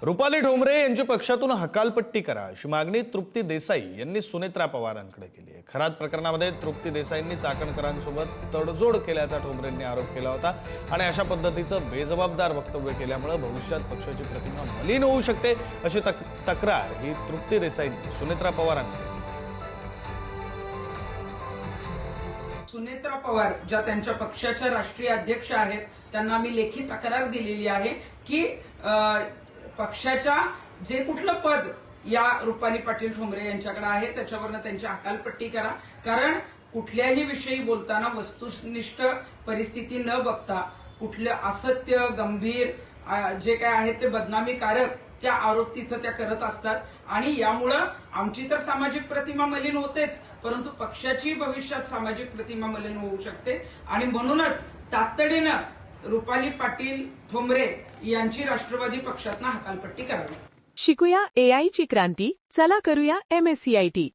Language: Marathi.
रुपाली ठोंबरे यांची पक्षातून हकालपट्टी करा अशी मागणी तृप्ती देसाई यांनी सुनेत्रा पवारांकडे केली आहे। खरात प्रकरणामध्ये तृप्ती देसाईंनी चाकणकरांसोबत तडजोड केल्याचा ठोंबरेंनी आरोप केला होता आणि अशा पद्धतीचं बेजबाबदार वक्तव्य केल्यामुळे भविष्यात पक्षाची प्रतिमा मलिन होऊ शकते अशी तक्रार ही तृप्ती देसाईंनी सुनेत्रा पवारांकडे। सुनेत्रा पवार ज्या त्यांच्या पक्षाच्या राष्ट्रीय अध्यक्ष आहेत त्यांना मी लेखी तक्रार दिलेली आहे की पक्षाच्या जे कुठलं पद या रुपाली पाटील ठोंबरे यांच्याकडे आहे त्याच्यावरनं त्यांची हकालपट्टी करा। कारण कुठल्याही विषयी बोलताना वस्तुनिष्ठ परिस्थिती न बघता कुठलं असत्य गंभीर जे काय आहे ते बदनामीकारक त्या आरोप तिथं त्या करत असतात आणि यामुळं आमची तर सामाजिक प्रतिमा मलिन होतेच, परंतु पक्षाची भविष्यात सामाजिक प्रतिमा मलिन होऊ शकते आणि म्हणूनच तातडीनं रुपाली पाटील ठोंबरे यांची राष्ट्रवादी पक्षातनं हकालपट्टी करावी। शिकूया AI ची क्रांती, चला करूया MSCIT।